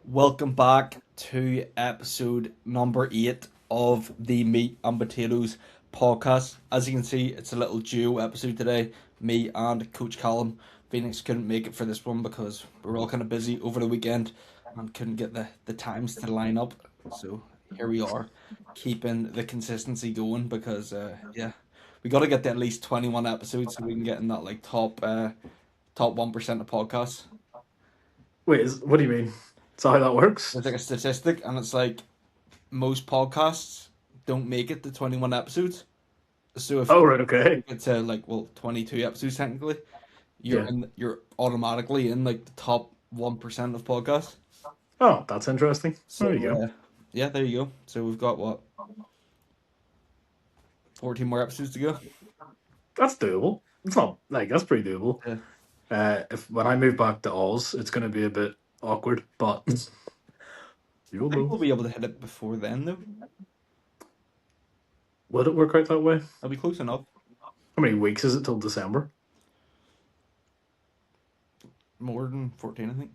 Welcome back to episode number 8 of the Meat and Potatoes podcast. As you can see, it's a little duo episode today. Me and Coach Callum. Phoenix couldn't make it for this one because we were all kind of busy over the weekend and couldn't get the times to line up. So here we are, keeping the consistency going because, we got to get to at least 21 episodes so we can get in that like top 1% of podcasts. Wait, what do you mean? Is that how that works? There's like a statistic, and it's like most podcasts don't make it to 21 episodes. So if Oh, you right, okay. get to 22 episodes technically, Yeah. you're automatically in like the top 1% of podcasts. Oh, that's interesting. So There you go. yeah, there you go. So we've got what, 14 more episodes to go. That's doable. It's not like that's pretty doable. Yeah. If when I move back to Oz, it's going to be a bit awkward, but you'll I think know. we'll be able to hit it before then though. Would it work out that way? It'll be close enough. How many weeks is it till December? More than 14, I think.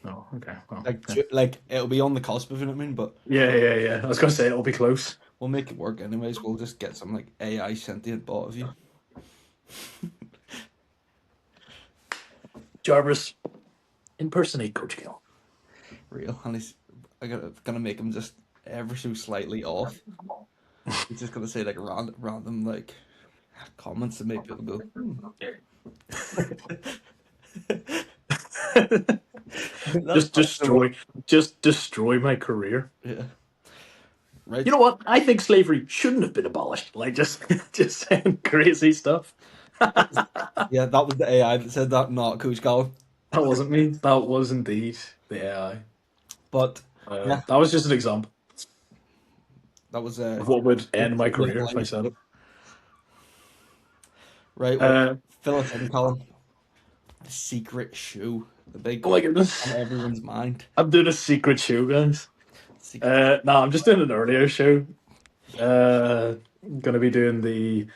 Oh, okay. Well, Like okay. like it'll be on the cusp of it, I mean, but Yeah. I was going to say it'll be close. we'll make it work anyways. We'll just get some like AI sentient bot of you. Jarvis, impersonate Coach Gill. Real, and gonna make him just ever so slightly off. He's just gonna say like random like comments to make people go. just destroy my career. Yeah. Right. You know what? I think slavery shouldn't have been abolished. Like just saying crazy stuff. Yeah, that was the AI that said that, not Coach Callum. That wasn't me. That was indeed the AI. But yeah, That was just an example that was of what would end my career if I said it. right. Well, Uh, fill us in, Callum. The secret shoe, the big oh my goodness. on everyone's mind. I'm doing a secret show, guys. Secret. No, I'm just doing an earlier show. I'm going to be doing the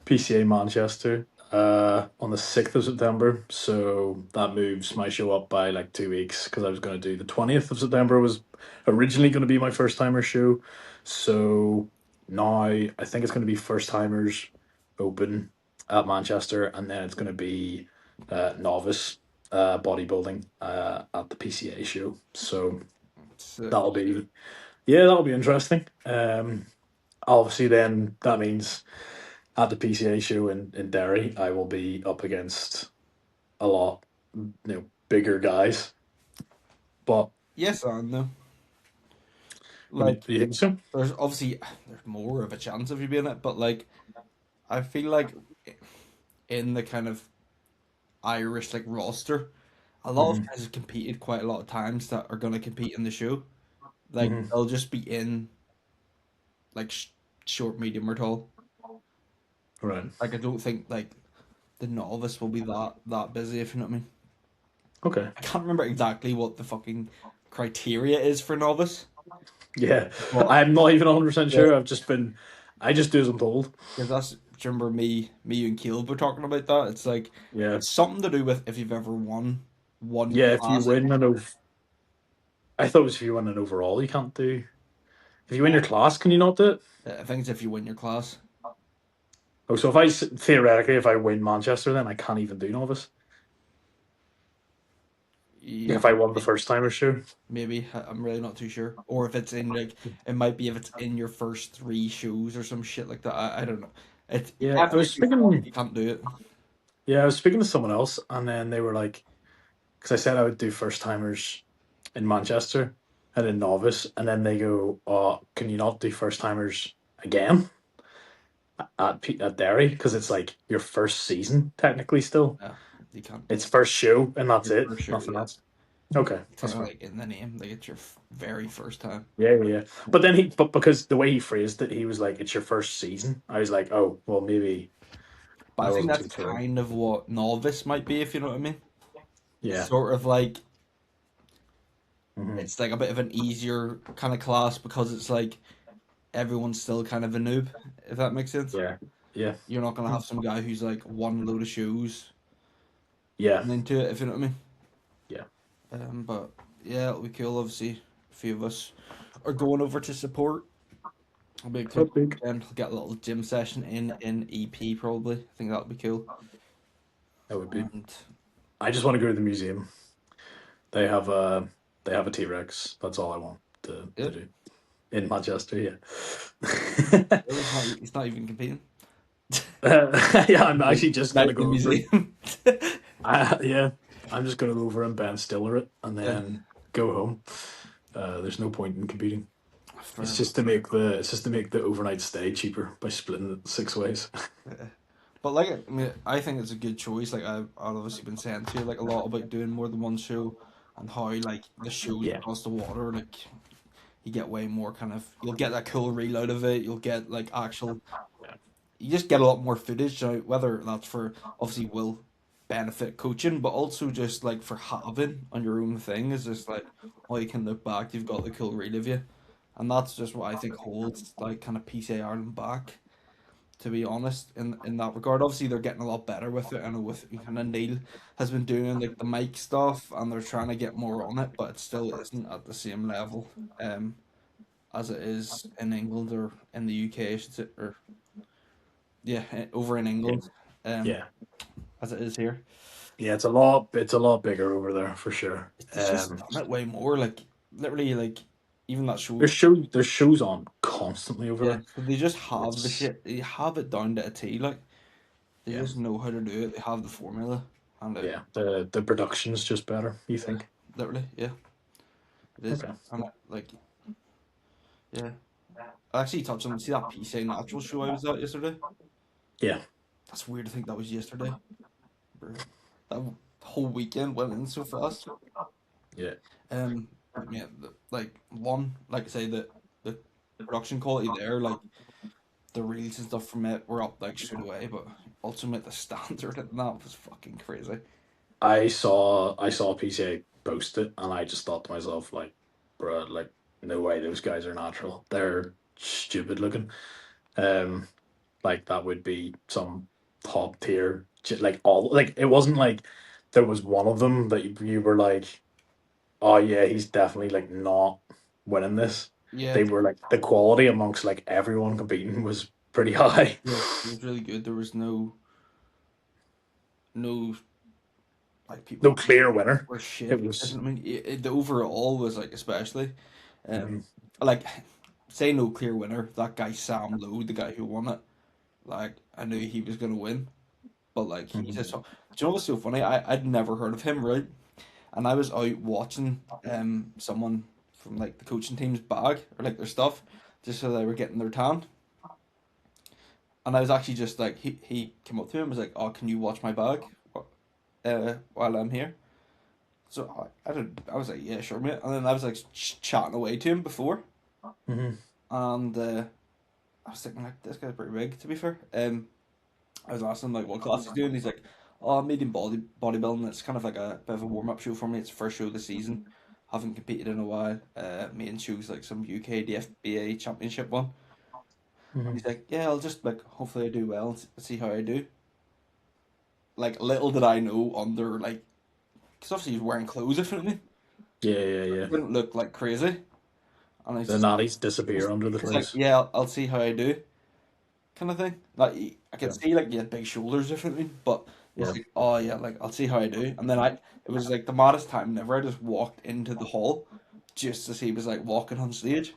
PCA Manchester on the 6th of September. So that moves my show up by like 2 weeks because I was going to do the 20th of September was originally going to be my first timer show. So now I think it's going to be first timers open at Manchester, and then it's going to be novice bodybuilding at the PCA show. So So, that'll be that'll be interesting. Obviously, then that means at the PCA show in Derry, I will be up against a lot, bigger guys. But yes and no. do Like you think so? there's more of a chance of you being it, but like I feel like in the kind of Irish like roster, a lot of Mm-hmm. guys have competed quite a lot of times that are going to compete in the show. Like Mm-hmm. they'll just be in like short, medium, or tall. Right. Like I don't think like the novice will be that busy, if you know what I mean. Okay. I can't remember exactly what the fucking criteria is for novice. Yeah. But I'm not even 100% yeah, sure. I just do as I'm told. because that's, do you remember you and Caleb were talking about that? It's like Yeah. it's something to do with if you've ever won one Yeah. If you class. win I thought it was if you win an overall, you can't do. If you win your class, can you not do it? I think it's if you win your class. Oh, so theoretically, if I win Manchester, then I can't even do novice. You, If I won the first timer show. maybe I'm really not too sure. Or if it's in like it might be if it's in your first 3 shows or some shit like that. I don't know. It's Yeah, I was definitely speaking. you can't do it. Yeah, I was speaking to someone else, and then they were like, because I said I would do first timers in Manchester and in novice, and then they go, "Oh, can you not do first timers again at Derry? Because it's like your first season technically still. Yeah, you can't. It's first show, and that's Your it. first show, Nothing yeah. else. Okay, It's that's kind of fine. like in the name, like it's your very first time. Yeah. But because the way he phrased it, he was like, "It's your first season." I was like, "Oh, well, maybe But I I think wasn't that's too clear." kind of what novice might be, if you know what I mean. It's Yeah. sort of like Hmm. it's like a bit of an easier kind of class because it's like everyone's still kind of a noob, if that makes sense. Yeah. Yeah. You're not gonna have some guy who's like one load of shoes Yeah. and into it, if you know what I mean. Yeah. But yeah, it'll be cool. Obviously, a few of us are going over to support. It'll be a cool That's big. weekend. We'll get a little gym session in EP probably. I think that'll be cool. That would be. And I just want to go to the museum. They have a they have a T Rex. That's all I want yeah, to do in Manchester. Yeah. he's not even competing. Yeah, I'm actually just Night gonna in the go over. museum. Yeah, I'm just gonna go over and Ben Stiller it and Yeah, then go home. There's no point in competing. fair. It's just to make the overnight stay cheaper by splitting it 6 ways. Yeah. But like, I mean, I think it's a good choice. Like I've obviously been saying to you like a lot about doing more than one show and how like the shows Yeah, across the water, like you get way more kind of, you'll get that cool reel out of it. You'll get like actual, you just get a lot more footage. Now, whether that's for obviously will benefit coaching, but also just like for having on your own thing is just like, oh, you can look back. You've got the cool reel of you, and that's just what I think holds like kind of PCA Ireland back, to be honest, in that regard. Obviously they're getting a lot better with it. I know with kind of Neil has been doing like the mic stuff and they're trying to get more on it, but it still isn't at the same level as it is in England or in the UK, I should say, or yeah, over in yeah, England, um yeah, as it is here. yeah. It's a lot bigger over there for sure. It's just done it way more, like literally like even that show. There's shows on constantly over Yeah, there. so they just have the It's shit, they have it down to a T, like they yeah, just know how to do it, they have the formula and it, yeah. The production's just better. You yeah, think? literally, yeah. It is. Okay. And like, yeah. I actually touched on, see that PCA Natural show I was at yesterday? Yeah, That's weird to think that was yesterday. Bro. That whole weekend went in so fast. yeah. But yeah, like one, like I say, the production quality there, like the reels and stuff from it were up like straight away, but ultimately the standard and that was fucking crazy. I saw PCA post it, and I just thought to myself, like, bruh, like, no way those guys are natural. They're stupid looking. Um, like that would be some top tier, like all like it wasn't like there was one of them that you were like, oh yeah, he's definitely like not winning this. Yeah, They were like the quality amongst like everyone competing was pretty high. yeah, it was really good. There was no like No people clear winner. were It shit. I was. mean, the overall was like especially, Mhm, like say no clear winner. That guy Sam Lowe, the guy who won it, like I knew he was gonna win, but like he's mhm, just. Do you know what's so funny? I'd never heard of him, right? And I was out watching someone from like the coaching team's bag or like their stuff, just so they were getting their tan. And I was actually just like he came up to him and was like, "Oh, can you watch my bag while I'm here?" So I was like, "Yeah, sure, mate." And then I was like chatting away to him before, mhm. and I was thinking like this guy's pretty big to be fair. I was asking him like what class he's doing. He's like, "Oh, I'm medium bodybuilding. It's kind of like a bit of a warm up show for me. It's the first show of the season. Haven't competed in a while. Main show's like some UK DFBA championship one." And Mhm. he's like, "Yeah, I'll just like hopefully I do well and see how I do." Like little did I know under like, because obviously he's wearing clothes, if you know what I mean. Yeah, yeah, He yeah. didn't look like crazy, and The natties disappear under the he's like, clothes. "Yeah, I'll see how I do," kind of thing. Like I could Yeah, see like he had big shoulders, if you know what I mean. But he's yeah. like, "Oh yeah, like I'll see how I do," and then it was like the maddest time ever. I just walked into the hall just as he was like walking on stage,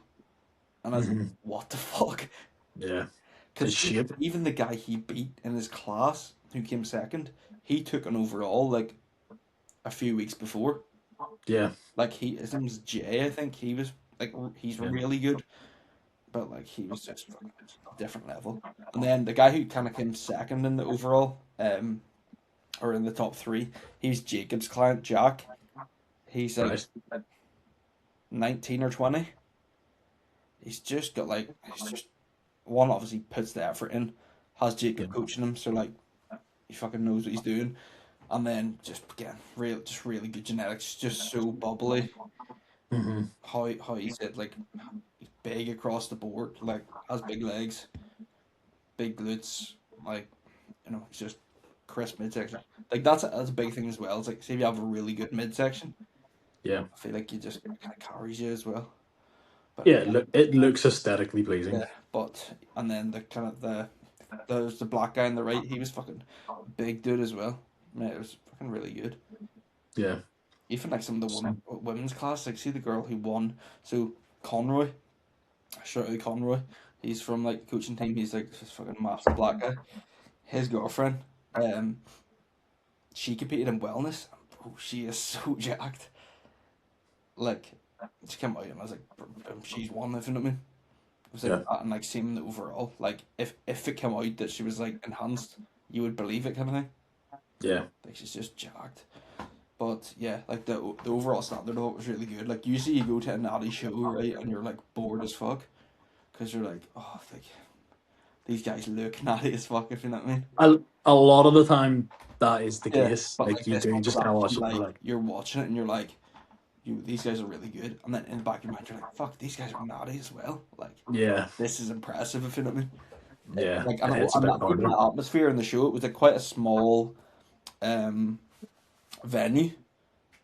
and I was like, Hmm. "What the fuck?" Yeah. Because It's shit. even the guy he beat in his class, who came second, he took an overall like a few weeks before. Yeah, Like his name's Jay, I think. He was like he's yeah. really good, but like he was just fucking different level. And then the guy who kind of came second in the overall, or in the top three, he's Jacob's client, Jack. He's like Right. 19 or 20. He's just got like he's just one obviously puts the effort in, has Yeah. Jacob coaching him, so like he fucking knows what he's doing. And then just again, just really good genetics, just so bubbly. Hmm. How he said like he's big across the board, like has big legs, big glutes, like it's just crisp midsection. Like that's a big thing as well. It's like say if you have a really good midsection, Yeah. I feel like he just kind of carries you as well. But Yeah, it looks aesthetically pleasing. yeah, and then the kind of there's the black guy on the right. He was fucking big dude as well. Man, it was fucking really good. Yeah. Even like some of the women's class, like see the girl who won. So Conroy, Shirley Conroy, he's from like the coaching team. He's like this fucking massive black guy. His girlfriend, um, she competed in wellness. Bro, she is so jacked. Like she came out and I was like, she's won. If you know what I mean. It was like Yeah. that and like seeing the overall. Like if it came out that she was like enhanced, you would believe it kind of thing. Yeah. Like she's just jacked. But yeah, like the overall standard of it was really good. Like usually you go to a natty show, right, and you're like bored as fuck because you're like, oh, like these guys look natty as fuck. If you know what I mean. A lot of the time that is the Yeah. case. But Like like you this do one was just kind of watch actually it and like you're like, you're watching it and you're like, these guys are really good, and then in the back of your mind you're like, fuck, these guys are natty as well. Like yeah, this is impressive. If you know what I mean. yeah, Like it hits a and bit that, even harder. the atmosphere in the show, it was like quite a small um venue.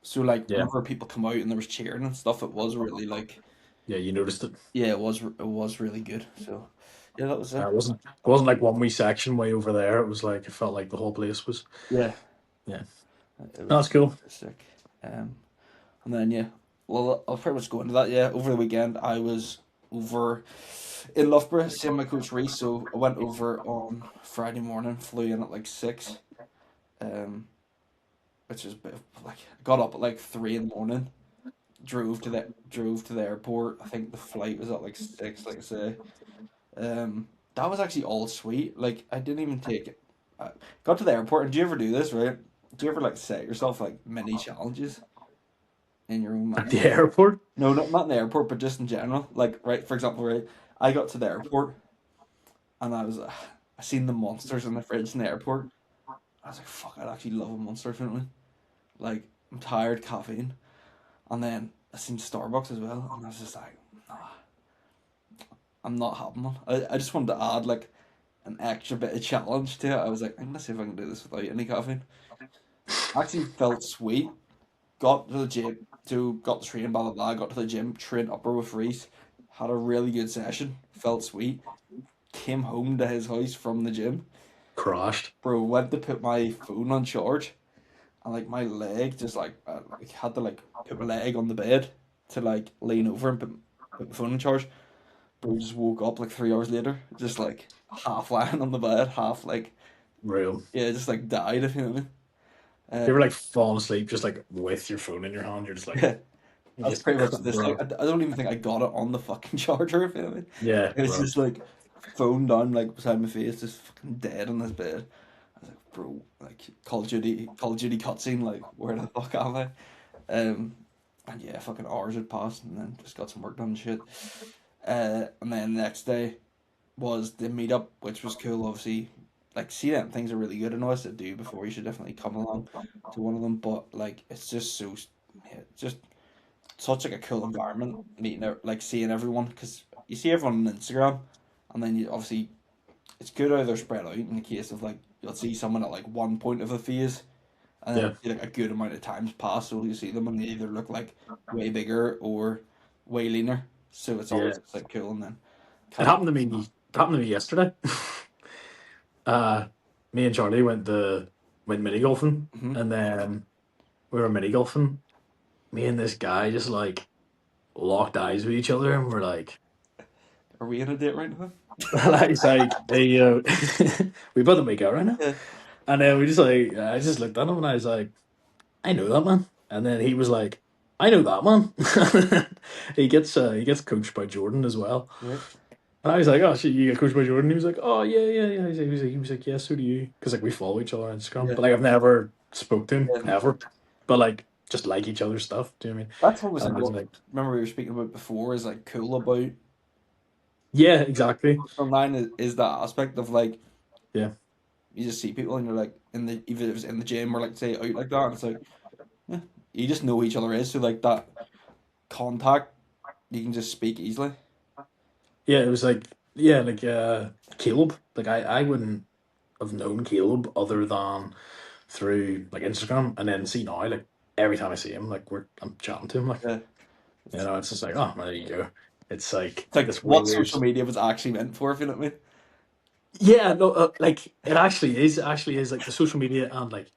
So like Yeah, whenever people come out and there was cheering and stuff, it was really like yeah, you noticed it. yeah, it was really good. So yeah, that was it. It wasn't like one wee section way over there. It was like it felt like the whole place was. Yeah, Yeah, it that's was cool. sick. Um, and then yeah, well, I'll pretty much go into that. Yeah, over the weekend I was over in Loughborough, seeing my coach Reese. So I went over on Friday morning, flew in at like 6, um, which is a bit of, like got up at like 3 in the morning, drove to the airport. I think the flight was at like 6, like I say. That was actually all sweet. Like I didn't even take it. I got to the airport, and do you ever do this, right? Do you ever like set yourself like mini challenges in your own At mind? the airport. No, not in the airport, but just in general. Like, right, for example, right, I got to the airport and I seen the monsters in the fridge in the airport. I was like, fuck, I'd actually love a monster, don't Like, I'm tired, caffeine. And then I seen Starbucks as well, and I was just like, nah, I'm not having one. I just wanted to add like an extra bit of challenge to it. I was like, I'm gonna see if I can do this without any caffeine. Actually felt sweet. Got to the gym, got the train, blah blah blah. Got to the gym, trained upper with Reese. Had a really good session. Felt sweet. Came home to his house from the gym. Crashed. Bro, went to put my phone on charge, and like my leg just like had to like put my leg on the bed to like lean over and put my phone on charge. Bro, just woke up like 3 hours later, just like half lying on the bed, half like Real. yeah, just like died. If you know what I mean. You ever like falling asleep just like with your phone in your hand? You're just like, Yeah, that's pretty much this. Like, bro. I don't even think I got it on the fucking charger. If you know what I mean. Yeah, It was bro. just like phone down like beside my face, just fucking dead on this bed. I was like, bro, like Call of Duty cutscene. Like, where the fuck am I? And yeah, fucking hours had passed, and then just got some work done and shit. And then the next day was the meetup, which was cool. Obviously, like see them things are really good. I know I said do before. You should definitely come along to one of them. But like, it's just so yeah, just such like a cool environment meeting like seeing everyone because you see everyone on Instagram, and then you obviously it's good how they're spread out in the case of like you'll see someone at like one point of a phase, and then Yeah, see, like a good amount of times pass, so you see them and they either look like way bigger or way leaner. So it's yeah. always like cool, and then It catch. happened to me. It happened to me yesterday. uh, Me and Charlie went mini golfing, Mm-hmm. and then we were mini golfing. Me and this guy just like locked eyes with each other, and we're like, Are we in a date right now? he's like, hey, we about to make out right now. Yeah. And then we just like, I just looked at him and I was like, I know that man. And then he was like, I know that man. He gets coached by Jordan as well. Right. And I was like, oh shit, you get coached by Jordan. He was like, oh yeah, yeah, yeah. He was like, yeah, so do you? Because like we follow each other on Instagram, Yeah. but like I've never spoke to him Yeah. ever. But like just like each other's stuff. Do you know what I mean? That's always And like I was what like, remember we were speaking about before is like cool about yeah, exactly. online is that aspect of like Yeah, you just see people and you're like in the even if it's in the gym or like say out like that and it's like yeah, you just know who each other is so like that contact you can just speak easily. yeah. It was like, yeah, like Caleb. Like I wouldn't have known Caleb other than through like Instagram, and then see now like. every time I see him, like I'm chatting to him, like Yeah. it's just like, oh, well, there you go. It's like It's like this what weird. social media was actually meant for, if you know what I mean. Yeah, no, like it actually is like the social media and like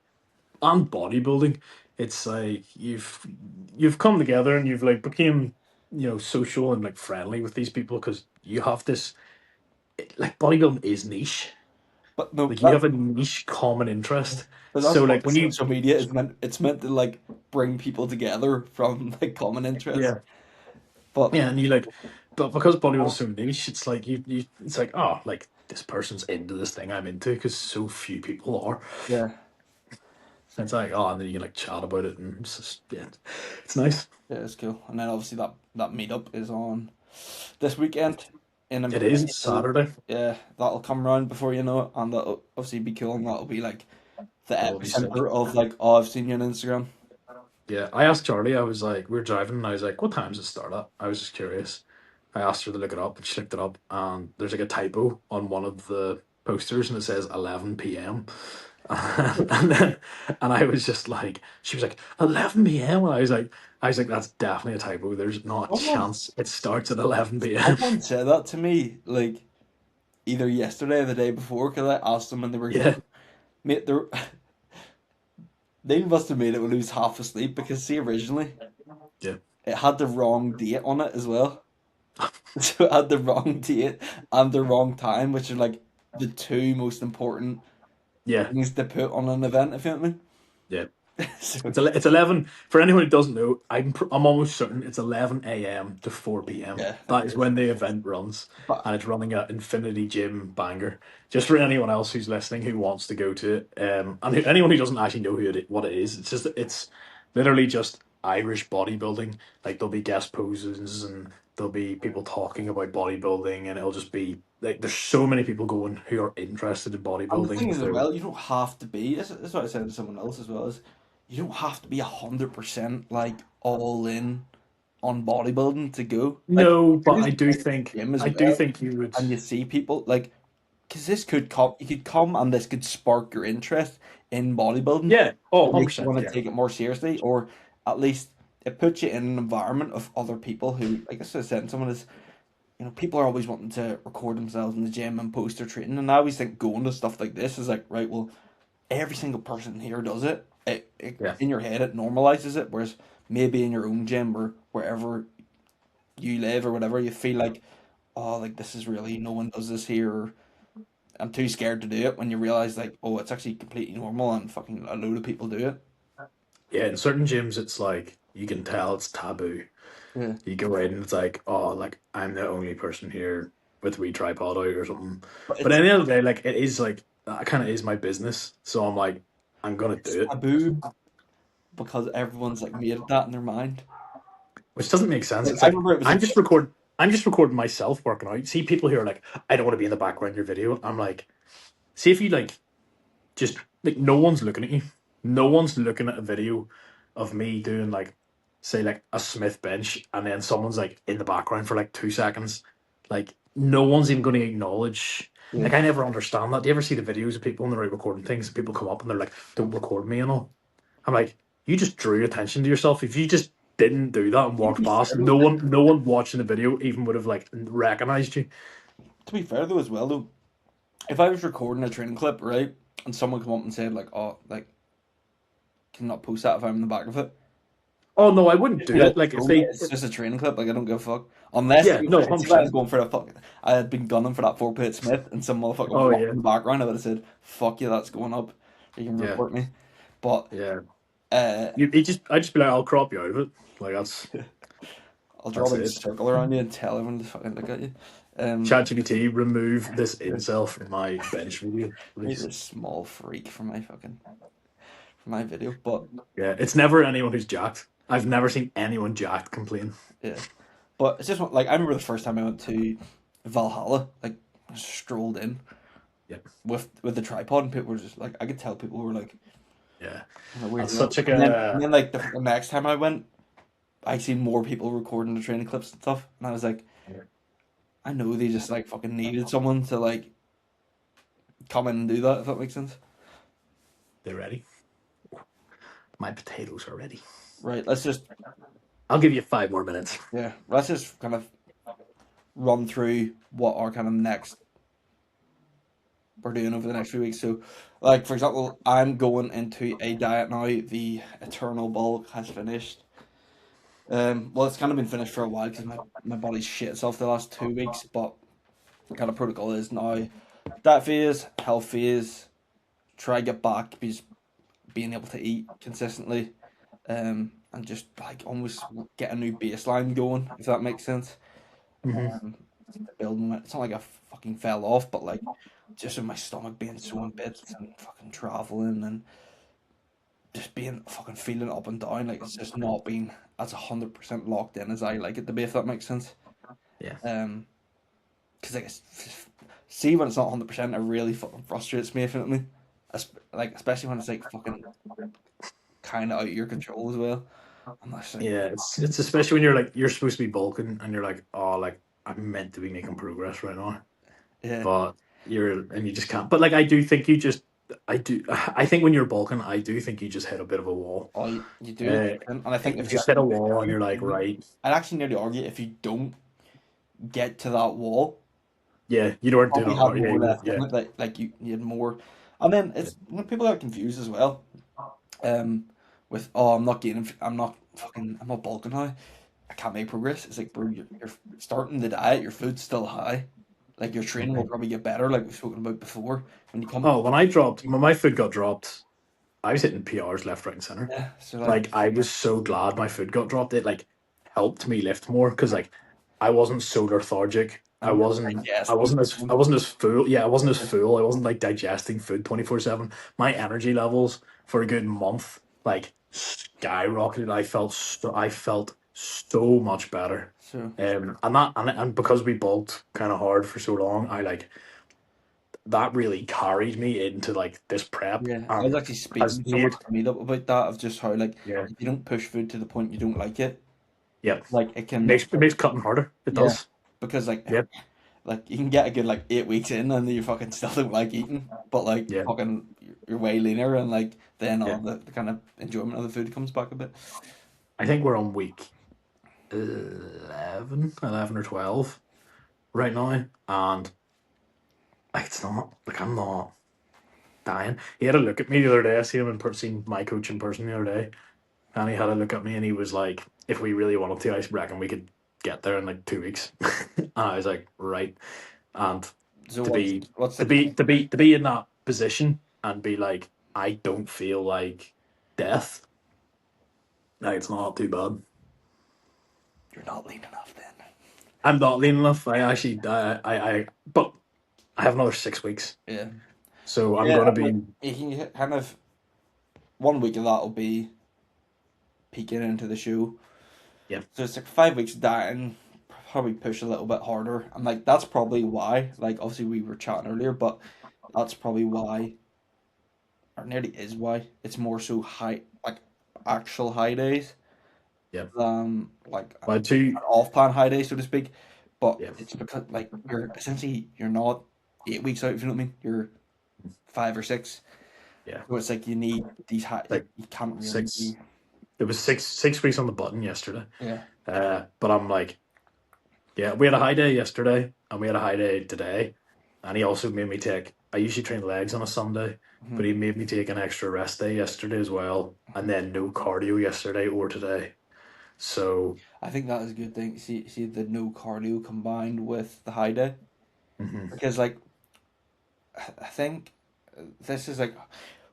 and bodybuilding. It's like you've come together and you've like became social and like friendly with these people because you have this like bodybuilding is niche. But no, Like you have a niche common interest. that's So what like the when you social media is meant. It's meant to like bring people together from like common interests. yeah But yeah and you like but because bodybuilding is so niche, it's like you it's like oh like this person's into this thing I'm into because so few people are. yeah, It's like oh and then you can like chat about it and it's just yeah it's nice. yeah, it's cool. And then obviously that meetup is on this weekend in It Inverness. is. It's So Saturday. yeah, that'll come around before you know it, and that'll obviously be cool. And that'll be like the That'll be sick. epicenter of like, oh, I've seen you on Instagram. Yeah, I asked Charlie. I was like, we were driving, and I was like, "What time does it start at?" I was just curious. I asked her to look it up, and she looked it up, and there's like a typo on one of the posters, and it says 11 p.m. And I was just like, she was like 11 p.m. And I was like, that's definitely a typo. There's not a Someone, chance it starts at 11 p.m. someone said that to me like either yesterday or the day before because I asked them and they were going, Yeah, mate, they must have made it when he was half asleep because see originally yeah, it had the wrong date on it as well. So it had the wrong date and the wrong time, which are like the two most important yeah, things to put on an event, if you know what yeah. I mean. So It's 11 for anyone who doesn't know. I'm almost certain it's 11 a.m. to 4 p.m. yeah, That is when the event runs, but and it's running at Infinity Gym Bangor. Just for anyone else who's listening who wants to go to it, and anyone who doesn't actually know what it is, it's literally just Irish bodybuilding. Like there'll be guest poses and there'll be people talking about bodybuilding, and it'll just be like there's so many people going who are interested in and the thing bodybuilding. is as So well, you don't have to be. This is what I said to someone else as well. Is you don't have to be 100% like all in on bodybuilding to go. Like no, if but you're just going to the gym as I do well, think you would. and you see people like because this could come, you could come and this could spark your interest in bodybuilding. Yeah. Oh, It makes you 100%. want to Yeah. take it more seriously, or at least it puts you in an environment of other people who, like I said, someone is, people are always wanting to record themselves in the gym and post their training, and I always think going to stuff like this is like, right, well, every single person here does it. Yeah. In your head, it normalizes it, whereas maybe in your own gym or wherever you live or whatever, you feel like, oh, like this is really no one does this here. Or, I'm too scared to do it when you realize like, oh, it's actually completely normal and fucking a load of people do it. Yeah. In certain gyms, it's like you can tell it's taboo. Yeah. You go in and it's like, oh, like I'm the only person here with a wee tripod out or something. But But at the end of the day, like it is like that kind of is my business. So I'm like, I'm gonna it's do it, taboo because everyone's like made that in their mind. which doesn't make sense. Like It's I like remember it was like, I'm just recording myself working out. See people who are like, I don't want to be in the background of your video. I'm like, see if you like just like no one's looking at you. No one's looking at a video of me doing like say like a Smith bench and then someone's like in the background for like 2 seconds. Like no one's even going to acknowledge. yeah. Like I never understand that. Do you ever see the videos of people and they're out recording things and people come up and they're like, "Don't record me," and all? I'm like, you just drew attention to yourself. If you just didn't do that and To walked be fair past, though, no one watching the video even would have like recognized you. to be fair though as well though, if I was recording a training clip, right, and someone come up and said like, oh, like, can you not post that if I'm in the back of it? Oh no, I wouldn't Just be do like, it. Like if "Oh, mate, they, it's just a training clip. Like I don't give a fuck. Unless yeah, no, if hundred I was percent. going for I had been gunning for that 4 plate Smith, and some motherfucker Oh walked yeah, in the background. I would have said, "Fuck you, that's going up. You can yeah, report me." But yeah. uh, I just be like, I'll crop you out of it. Like I'll draw that's a big it. circle around you and tell everyone to fucking look at you. Um, ChatGPT, remove this incel from my bench video, He's please. a small freak for my video, but Yeah, it's never anyone who's jacked. I've never seen anyone jacked complain. yeah, but it's just like I remember the first time I went to Valhalla, like I just strolled in Yep. with the tripod, and people were just like, I could tell people were like, Yeah. weird, That's such like and a then like the next time I went, I seen more people recording the training clips and stuff, and I was like, I know they just like fucking needed someone to like come in and do that, if that makes sense. they ready. My potatoes are ready. Right. I'll give you 5 more minutes. Let's just kind of run through what our kind of next we're doing over the next few weeks. So, like for example, I'm going into a diet now. The Eternal Bulk has finished. Well, it's kind of been finished for a while because my body's shit itself the last 2 weeks. But kind of protocol is now diet phase, health phase, try get back, being able to eat consistently, and just like almost get a new baseline going, if that makes sense. Mm-hmm. Um, building it. It's not like I fucking fell off, but like just with my stomach being so in bits and fucking traveling and just being fucking feeling up and down, like it's just not been as 100% locked in as I like it to be, if that makes sense. Yeah. Because like see when it's not 100%, it really fucking frustrates me infinitely. Like especially when it's like fucking kind of out of your control as well. I'm just like, Yeah, it's especially when you're supposed to be bulking and you're like, oh, like I'm meant to be making progress right now, yeah, but you just can't. But like I do think I think when you're bulking, I do think you just hit a bit of a wall. all you do, Uh, and I think you if you just hit a actually wall and if you're like, you right, I'd actually nearly argue if you don't get to that wall, yeah, you don't do probably it have hard. Yeah, more left yeah, in it. Like you had more, and then yeah. it's when people get confused as well. Um, with oh I'm not gaining, I'm not bulking now. I can't make progress. It's like bro, you're starting the diet. Your food's still high. Like your training will Mhm. probably get better. Like we've spoken about before. When you come, Oh, when my food got dropped, I was hitting PRs left, right, and center. yeah. So like Like I was so glad my food got dropped. It like helped me lift more because like I wasn't so lethargic. I and you're wasn't. I digesting. wasn't as. I wasn't as full. Yeah, I wasn't as full. I wasn't like digesting food 24/7. My energy levels for a good month like skyrocketed. I felt so much better. So And because we bulked kind of hard for so long, I like that really carried me into like this prep yeah, I was and actually has speaking to someone made. at the meetup about that of just how like Yeah, if you don't push food to the point you don't like it, yeah. like it can It makes cutting harder. It yeah does. because Yeah, like you can get a good like 8 weeks in and you fucking still don't like eating, but like yeah, fucking you're way leaner and like then all yeah. the kind of enjoyment of the food comes back a bit. I think we're on week 11 or 12 right now, and like it's not like I'm not dying. He had a look at me the other day. I seen him seen my coach in person the other day, and he had a look at me and he was like, "If we really wanted to, I reckon we could get there in like 2 weeks." And I was like, "Right." And So to be what's the to goal? be to be to be in that position and be like, I don't feel like death. Like it's not too bad. You're not lean enough then. I'm not lean enough. I actually, but I have another 6 weeks, Yeah, so I'm yeah. gonna Like be, you can kind of 1 week of that will be peeking into the show. yeah, So it's like 5 weeks dieting, probably push a little bit harder. And like that's probably why, like obviously we were chatting earlier, but that's probably why, or nearly is why, it's more so high like actual high days yeah. than like But an off plan high day, so to speak. But yeah, it's because like you're not 8 weeks out, if you know what I mean. You're 5 or 6. yeah. So it's like you need these high Like you can't really six. be It was 6 weeks on the button yesterday. yeah. But I'm like, yeah, we had a high day yesterday, and we had a high day today, and he also made me take. I usually train legs on a Sunday, but Mhm. he made me take an extra rest day yesterday as well, and then no cardio yesterday or today. So, I think that is a good thing. See the no cardio combined with the high day. mhm, Because like I think this is like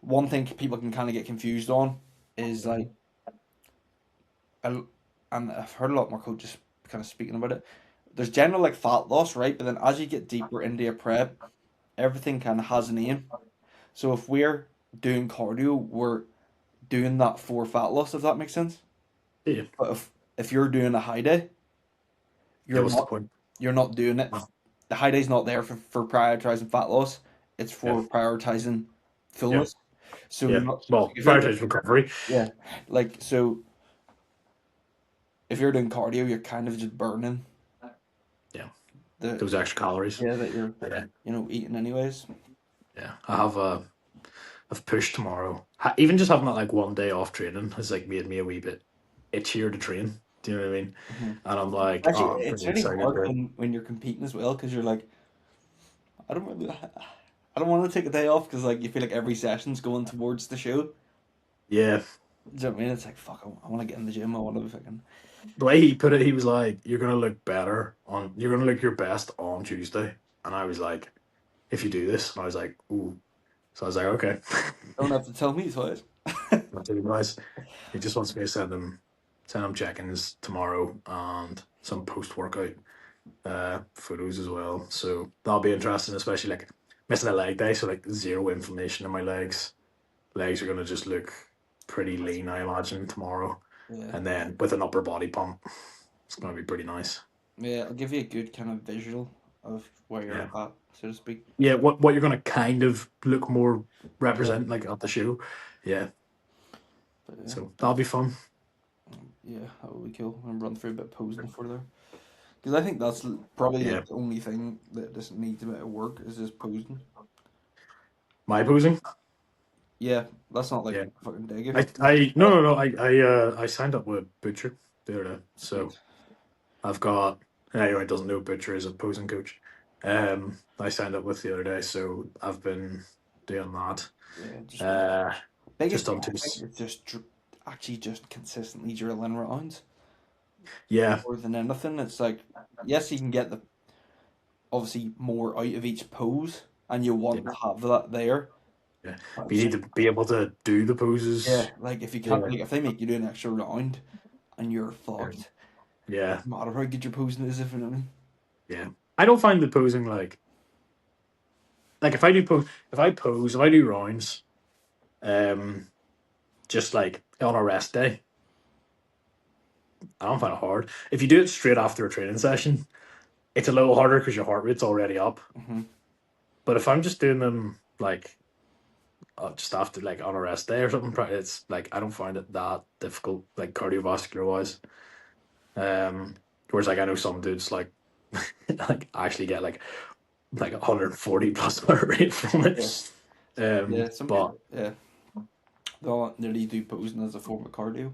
one thing people can kind of get confused on is like a- and I've heard a lot more coaches kind of speaking about it. There's general like fat loss, right? But then as you get deeper into your prep, everything kind of has an aim. So if we're doing cardio, we're doing that for fat loss, if that makes sense. yeah, But if you're doing a high day, yeah. you're What's the not point? you're not doing it. The high day's not there for prioritizing fat loss. It's Yeah, for prioritizing yeah, fullness. So you're yeah. not Well, if you're prioritize recovery. yeah, like so if you're doing cardio, you're kind of just burning Yeah, the those extra calories. yeah that you're Yeah, eating anyways. yeah. I have a. of push tomorrow. Even just having that like one day off training has like made me a wee bit itchier to train. Do you know what I mean? Mhm. And I'm like, Actually, oh, I'm it's pretty really excited hard for it. when you're competing as well because you're like, I don't really, I don't want to take a day off because like you feel like every session's going towards the show. Yeah, Do you know what I mean? It's like fuck, I want to get in the gym. I want to fucking. the way he put it, he was like, "You're gonna look better you're gonna look your best on Tuesday." And I was like, "If you do this," and I was like, "Ooh." So I was like, "Okay." Don't have to tell me twice. Not too nice. He just wants me to send him check-ins tomorrow and some post-workout photos as well. So that'll be interesting, especially like missing a leg day, so like zero inflammation in my legs. Legs are gonna just look pretty lean, I imagine, tomorrow. Yeah, And then with an upper body pump, it's gonna be pretty nice. yeah. I'll give you a good kind of visual of where you're Yeah. at, so to speak. Yeah, what you're gonna kind of look more Yeah, represent like at the show. Yeah. but yeah, So that'll be fun. yeah, that would be cool. And run through a bit of posing for there because I think that's probably Yeah. like the only thing that just needs a bit of work is just posing. My posing? Yeah, that's not like Yeah. fucking dig if I no no no I signed up with Butcher the other day. sweet. So I've got anyone doesn't know Butcher is a posing coach. I signed up with the other day, so I've been doing that. Yeah, just Uh biggest just thing on I think two. is just actually just consistently drilling rounds Yeah, more than anything. It's like yes, you can get the obviously more out of each pose, and you want yeah, to have that there. yeah. But But it's you need just to be able to do the yeah, poses. like if you can't Yeah. like if they make you do an extra round and you're Yeah. fucked, Yeah. no matter how good your posing is, if you know what I mean. Yeah. I don't find the posing like if I pose, if I do rounds, um just like on a rest day, I don't find it hard. If you do it straight after a training session, it's a little harder because your heart rate's already up. Hmm. But if I'm just doing them like just after like on a rest day or something, it's like I don't find it that difficult, like cardiovascular wise. Whereas like I know some dudes like actually get like 140 plus heart rate from Yeah, it. yeah. Some But people, yeah, they'll nearly do posing as a form of cardio.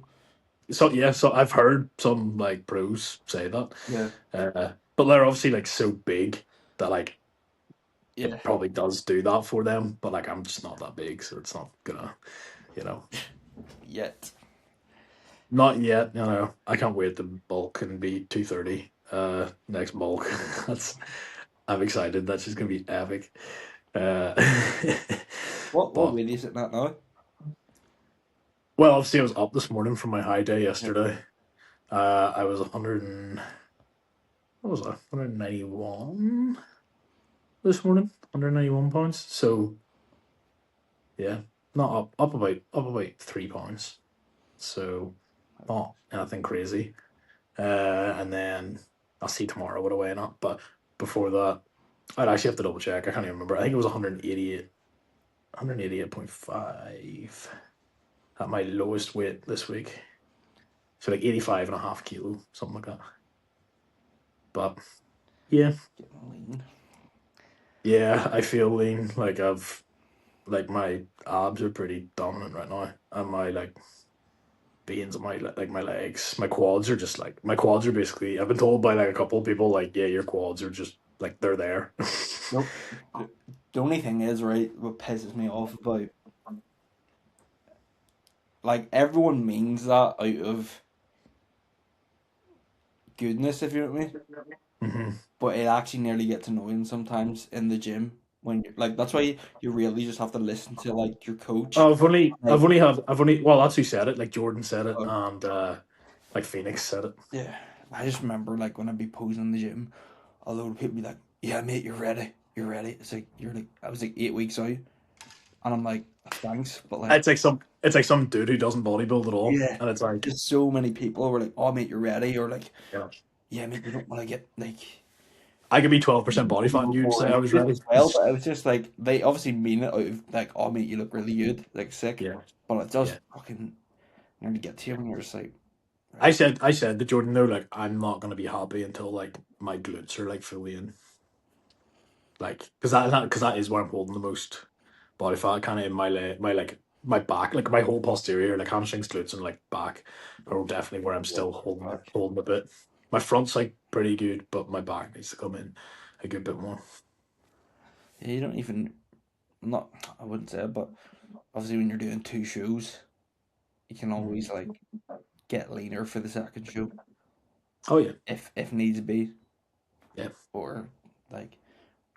so yeah, so I've heard some like pros say that. Yeah, But they're obviously like so big that like yeah. it probably does do that for them. But like I'm just not that big, so it's not gonna, you know, Yet, not yet. I can't wait to bulk and be 230. Next bulk. That's I'm excited. That's just gonna be epic. Uh, what but weight is it at now? well, obviously I was up this morning from my high day Yeah. yesterday. I was 100 and what was that? 191 this morning. 191 pounds. So yeah, not up about 3 pounds. So not anything crazy. And then I'll see tomorrow what I weigh not. But before that, I'd actually have to double check. I can't even remember. I think it was 188, 188.5 at my lowest weight this week. So like 85 and a half kilo, something like that. But yeah, Getting lean. yeah, I feel lean. Like like my abs are pretty dominant right now. And my like veins on my legs, my quads are just like, my quads are basically, I've been told by like a couple of people, like, yeah, your quads are just like, they're there. Nope. The only thing is, right, what pisses me off about like everyone means that out of goodness, if you know what I mean. Hmm. But it actually nearly gets annoying sometimes in the gym when you're like that's why you really just have to listen to like your coach. Like I've only, well, that's who said it. Like Jordan said it, uh, and like Phoenix said it. yeah, I just remember like when I'd be posing in the gym, a load of people be like, "Yeah, mate, you're ready. You're ready." It's like you're like I was like 8 weeks out, and I'm like, "Thanks," but like It's like some dude who doesn't bodybuild at all, yeah, and it's like, just so many people were like, "Oh, mate, you're ready," or like, yeah, "Yeah, mate, you don't want to get like." I could be 12% body fat, and you'd say I was Overrated ready. as well, but it was just like they obviously mean it out of like, oh mate, you look really good, like sick. Yeah, But it does yeah. fucking nearly get to you when you're just like, right, I said to Jordan, though, like I'm not gonna be happy until like my glutes are like fully in, like because that is where I'm holding the most body fat kind of in my my back, like my whole posterior, like hamstrings, glutes, and like back are definitely where I'm Yeah, still back. holding a bit. My front's like pretty good, but my back needs to come in a good bit more. Yeah, you don't even not. I wouldn't say it, but obviously when you're doing two shows, you can always Mhm. like get leaner for the second show Oh yeah, if needs be, yeah, or like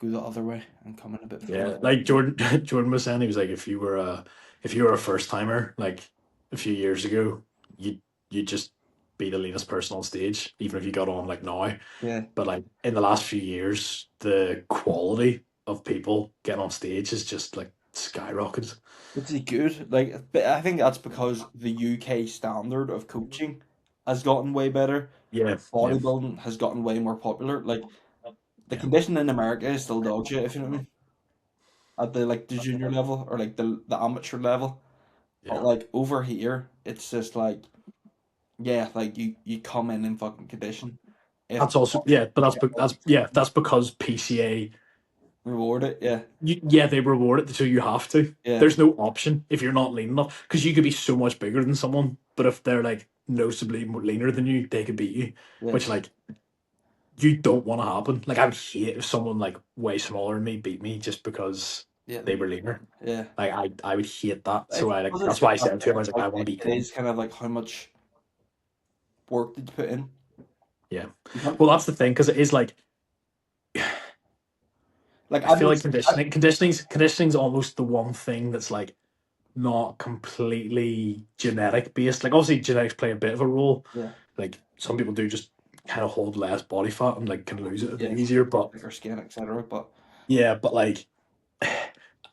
go the other way and come in a bit fuller. yeah. Like Jordan, Jordan was saying, he was like, if you were a first timer, like a few years ago, you just be the leanest person on stage, even if you got on like now. Yeah, But like in the last few years, the quality of people getting on stage is just like skyrocketed. which is good. Like, but I think that's because the UK standard of coaching has gotten way better. Yeah, yeah, Bodybuilding has gotten way more popular. Like the yeah, condition in America is still dog shit, if you know what I mean, at the like the junior level or like the amateur level. But yeah. like over here, it's just like yeah, like you come in fucking condition. If That's also yeah, but that's because PCA reward it, yeah, yeah, they reward it, so you have to. yeah, There's no option if you're not lean enough, because you could be so much bigger than someone, but if they're like noticeably more leaner than you, they could beat you, yeah, which like you don't want to happen. Like I would hate if someone like way smaller than me beat me just because yeah, they were leaner. yeah. Like I would hate that. It's So I like because it's that's why I just said to him, I was like, like I want to beat it them. is kind of like how much work did you put in? Yeah. You can't, Well, that's the thing because it is like like I I've feel like noticed, conditioning's almost the one thing that's like not completely genetic based. Like obviously genetics play a bit of a role. yeah, Like some people do just kind of hold less body fat and like can lose it a bit yeah, easier. But thicker skin, etc. But yeah, but like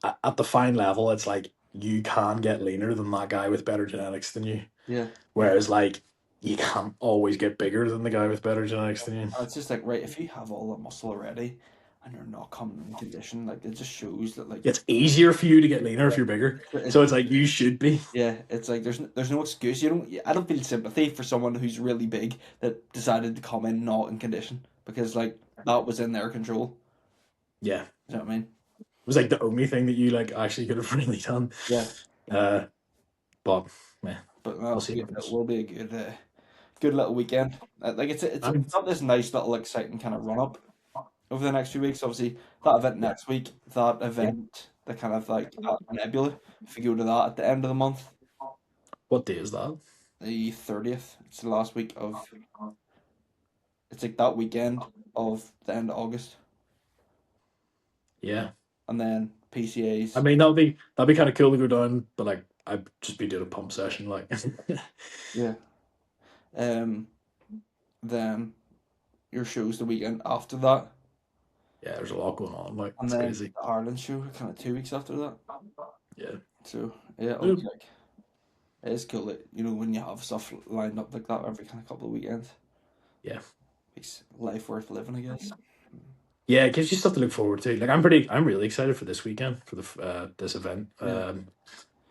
at the fine level, it's like you can get leaner than that guy with better genetics than you. yeah, Whereas like you can't always get bigger than the guy with better genetics than you. and it's just like right if you have all the muscle already and you're not coming in condition, like it just shows that like It's easier for you to get leaner if you're bigger. it's, So it's like you should be. yeah, it's like there's no excuse. You don't. I don't feel sympathy for someone who's really big that decided to come in not in condition because like that was in their control. Yeah. You know what I mean? It was like the only thing that you like actually could have really done. Yeah, Uh, but yeah, but we'll no, see what it happens. will be a good little weekend. Like it's Um, got this nice little exciting kind of run up over the next few weeks. Obviously, that event yeah, next week, that yeah. event, the kind of like Nebula. If you go to that at the end of the month, What day is that? the 30th, it's the last week of. It's like that weekend of the end of August, Yeah, and then I PCAs. mean that'd be kind of cool to go down, but like I'd just be doing a pump session, like Yeah. Um. Then your shows the weekend after that, yeah. There's a lot going on, like and it's then crazy. the Ireland show kind of 2 weeks after that. Yeah, So yeah, it'll yeah, be like it is cool that you know when you have stuff lined up like that every kind of couple of weekends. yeah. Makes life worth living, I guess. Yeah, it gives you stuff to look forward to. Like I'm really excited for this weekend for the this event. Yeah.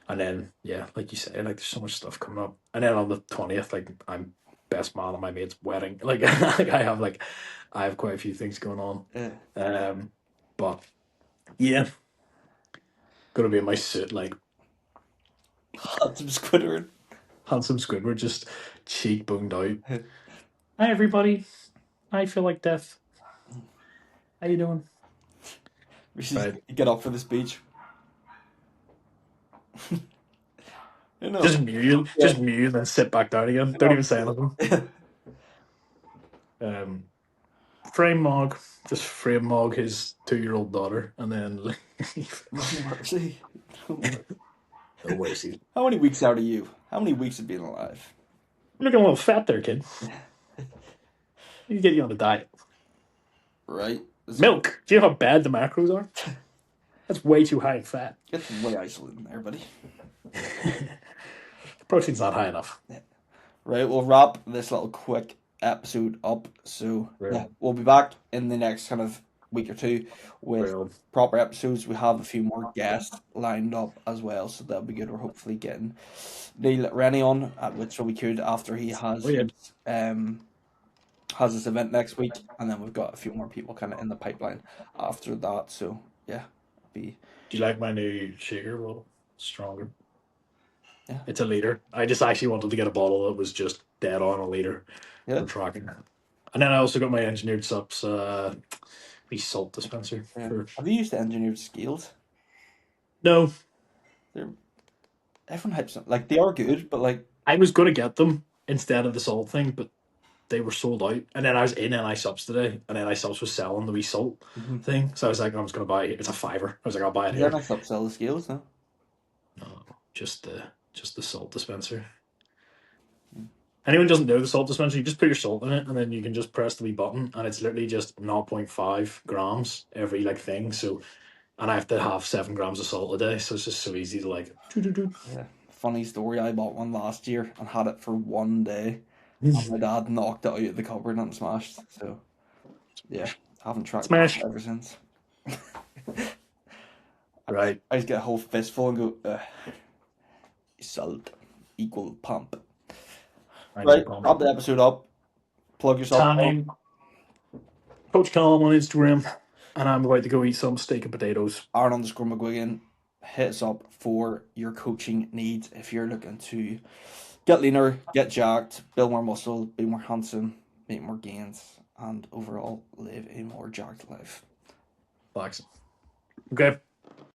And then yeah, like you say, like there's so much stuff coming up. And then on the 20th, like I'm best man at my mate's wedding. Like, like I have quite a few things going on. Yeah. Um, but yeah, gonna be in my suit, like Some Squidward. handsome Squidward, just cheekboned out. Hi everybody, I feel like death. How you doing? We should Right, get up for the speech. You know. just mute, and then sit back down again. Don't even say anything. Yeah. Um, frame Mog, just frame Mog his 2-year-old daughter, and then leave. No mercy. No mercy. No mercy. How many weeks out of you? How many weeks of being alive? You're looking a little fat there, kid. You get you on a diet. Right? Milk. Do you know how bad the macros are? That's way too high in fat. It's way isolating there, buddy. The protein's not high enough. Right, we'll wrap this little quick episode up. So yeah, Real, we'll be back in the next kind of week or two with real. proper episodes. We have a few more guests lined up as well, so that'll be good. We're hopefully getting Neil Rennie on, which will be good after he Oh yeah. has this event next week, and then we've got a few more people kind of in the pipeline after that. So yeah, be. Do you like my new shaker? Well, stronger. Yeah. It's a liter. I just actually wanted to get a bottle that was just dead on a liter Yeah. for tracking. And then I also got my engineered subs, the salt dispenser Yeah. for. Have you used the engineered scales? No, They're everyone hypes them. Like they are good, but like I was going to get them instead of the salt thing, but they were sold out. And then I was in NI Subs today, and NI Subs was selling the wee salt thing. So I was like, I was going to buy it. It's a fiver. I was like, I'll buy it then here. I stopped selling the scales now. No, just the salt dispenser. Anyone who doesn't know the salt dispenser, you just put your salt in it, and then you can just press the wee button, and it's literally just 0.5 grams every like thing. So, and I have to have 7 grams of salt a day, so it's just so easy to like. Yeah. Funny story, I bought one last year and had it for one day. And my dad knocked it out of the cupboard and it smashed. So yeah, I haven't tracked that Smash. ever since. Right. I just get a whole fistful and go, salt equal pump. I need Right, pump. wrap the episode up. Plug yourself up. Time. Coach Callum on Instagram, and I'm about to go eat some steak and potatoes. Aaron_McGuigan. Hit us up for your coaching needs if you're looking to get leaner, get jacked, build more muscle, be more handsome, make more gains, and overall live a more jacked life. Thanks. Okay.